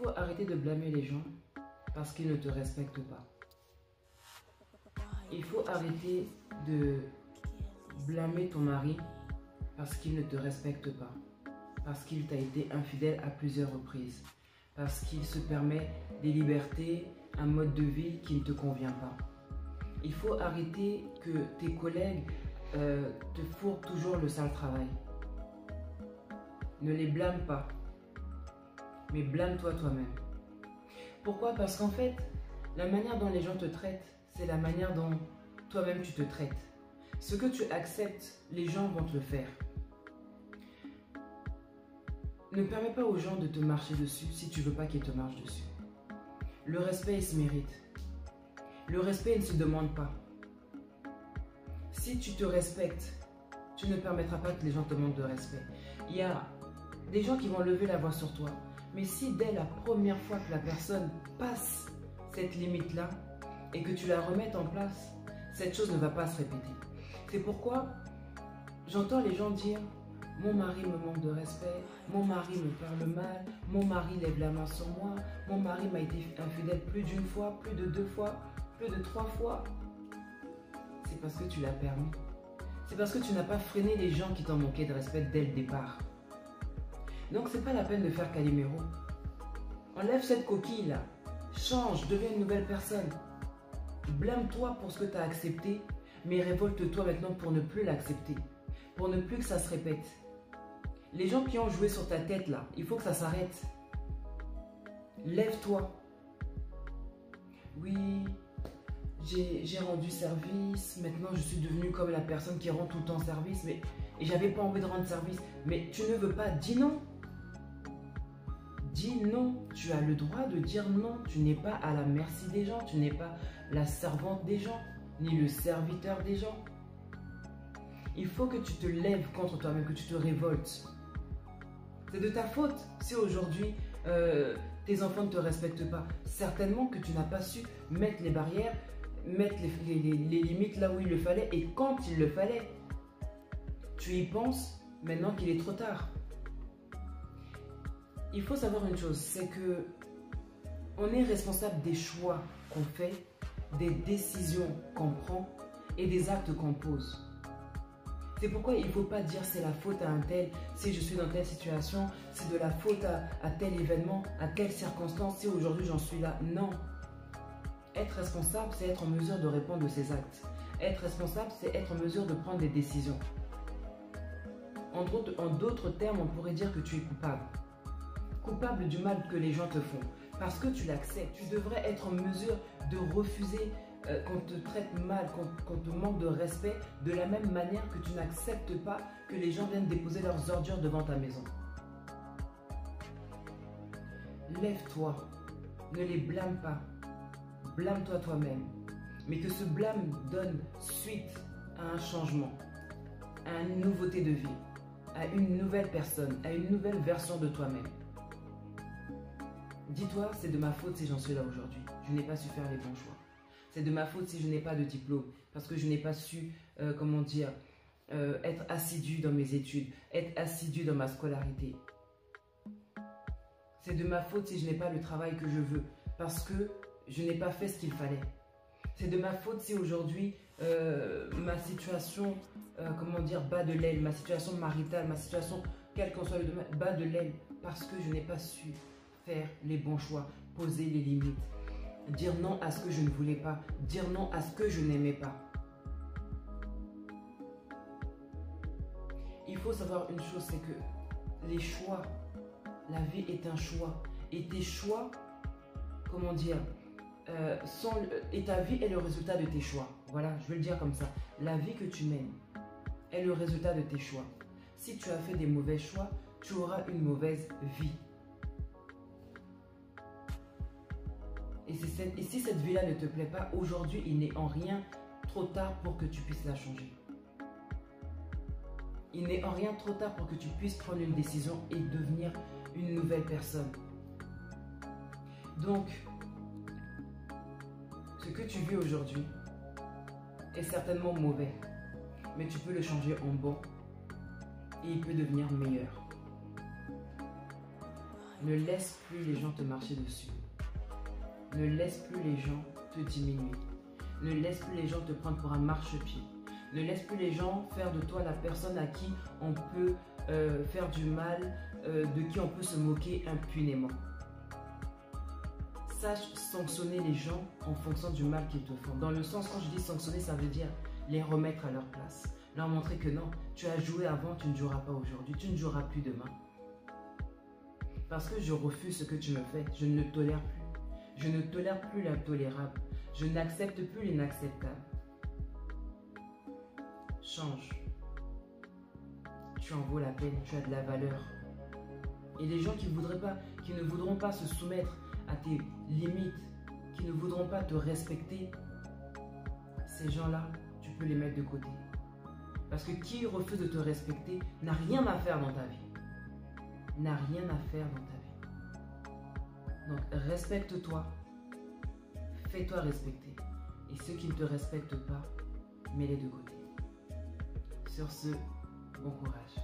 faut arrêter de blâmer les gens parce qu'ils ne te respectent pas. Il faut arrêter de blâmer ton mari parce qu'il ne te respecte pas, parce qu'il t'a été infidèle à plusieurs reprises, parce qu'il se permet des libertés, un mode de vie qui ne te convient pas. Il faut arrêter que tes collègues te fourrent toujours le sale travail. Ne les blâme pas, mais blâme-toi toi-même. Pourquoi? Parce qu'en fait, la manière dont les gens te traitent, c'est la manière dont toi-même tu te traites. Ce que tu acceptes, les gens vont te le faire. Ne permets pas aux gens de te marcher dessus si tu ne veux pas qu'ils te marchent dessus. Le respect, il se mérite. Le respect, il ne se demande pas. Si tu te respectes, tu ne permettras pas que les gens te manquent de respect. Il y a des gens qui vont lever la voix sur toi. Mais si dès la première fois que la personne passe cette limite-là et que tu la remettes en place, cette chose ne va pas se répéter. C'est pourquoi j'entends les gens dire « Mon mari me manque de respect, mon mari me parle mal, mon mari lève la main sur moi, mon mari m'a été infidèle plus d'une fois, plus de 2 fois, plus de 3 fois. » C'est parce que tu l'as permis. C'est parce que tu n'as pas freiné les gens qui t'ont manqué de respect dès le départ. Donc c'est pas la peine de faire Calimero. Enlève cette coquille-là. Change, deviens une nouvelle personne. Blâme-toi pour ce que tu as accepté, mais révolte-toi maintenant pour ne plus l'accepter. Pour ne plus que ça se répète. Les gens qui ont joué sur ta tête là, il faut que ça s'arrête. Lève-toi. Oui, j'ai rendu service, maintenant je suis devenue comme la personne qui rend tout le temps service, et j'avais pas envie de rendre service. Mais tu ne veux pas, dis non. Dis non, tu as le droit de dire non. Tu n'es pas à la merci des gens, tu n'es pas la servante des gens, ni le serviteur des gens. Il faut que tu te lèves contre toi-même, que tu te révoltes. C'est de ta faute si aujourd'hui tes enfants ne te respectent pas. Certainement que tu n'as pas su mettre les barrières, mettre les limites là où il le fallait et quand il le fallait. Tu y penses maintenant qu'il est trop tard. Il faut savoir une chose, c'est que on est responsable des choix qu'on fait, des décisions qu'on prend et des actes qu'on pose. C'est pourquoi il ne faut pas dire c'est la faute à un tel, si je suis dans telle situation, c'est de la faute à tel événement, à telle circonstance, si aujourd'hui j'en suis là. Non. Être responsable, c'est être en mesure de répondre de ses actes. Être responsable, c'est être en mesure de prendre des décisions. En d'autres termes, on pourrait dire que tu es coupable. Coupable du mal que les gens te font. Parce que tu l'acceptes. Tu devrais être en mesure de refuser qu'on te traite mal, qu'on te manque de respect, de la même manière que tu n'acceptes pas que les gens viennent déposer leurs ordures devant ta maison. Lève-toi. Ne les blâme pas. Blâme-toi toi-même. Mais que ce blâme donne suite à un changement, à une nouveauté de vie, à une nouvelle personne, à une nouvelle version de toi-même. Dis-toi, c'est de ma faute si j'en suis là aujourd'hui. Je n'ai pas su faire les bons choix. C'est de ma faute si je n'ai pas de diplôme, parce que je n'ai pas su, être assidu dans mes études, être assidu dans ma scolarité. C'est de ma faute si je n'ai pas le travail que je veux, parce que je n'ai pas fait ce qu'il fallait. C'est de ma faute si aujourd'hui, ma situation, bat de l'aile, ma situation maritale, ma situation, quel qu'en soit le domaine, bat de l'aile, parce que je n'ai pas su faire les bons choix, poser les limites, dire non à ce que je ne voulais pas, dire non à ce que je n'aimais pas. Il faut savoir une chose, c'est que les choix, la vie est un choix. Et tes choix, et ta vie est le résultat de tes choix. Voilà, je vais le dire comme ça. La vie que tu mènes est le résultat de tes choix. Si tu as fait des mauvais choix, tu auras une mauvaise vie. Et si cette vie-là ne te plaît pas, aujourd'hui, il n'est en rien trop tard pour que tu puisses la changer. Il n'est en rien trop tard pour que tu puisses prendre une décision et devenir une nouvelle personne. Donc, ce que tu vis aujourd'hui est certainement mauvais, mais tu peux le changer en bon et il peut devenir meilleur. Ne laisse plus les gens te marcher dessus. Ne laisse plus les gens te diminuer. Ne laisse plus les gens te prendre pour un marchepied. Ne laisse plus les gens faire de toi la personne à qui on peut faire du mal, de qui on peut se moquer impunément. Sache sanctionner les gens en fonction du mal qu'ils te font. Dans le sens, quand je dis sanctionner, ça veut dire les remettre à leur place. Leur montrer que non, tu as joué avant, tu ne joueras pas aujourd'hui, tu ne joueras plus demain. Parce que je refuse ce que tu me fais, je ne le tolère plus. Je ne tolère plus l'intolérable. Je n'accepte plus l'inacceptable. Change. Tu en vaux la peine, tu as de la valeur. Et les gens qui ne voudront pas se soumettre à tes limites, qui ne voudront pas te respecter, ces gens-là, tu peux les mettre de côté. Parce que qui refuse de te respecter n'a rien à faire dans ta vie. N'a rien à faire dans ta vie. Donc, respecte-toi. Fais-toi respecter. Et ceux qui ne te respectent pas, mets-les de côté. Sur ce, bon courage.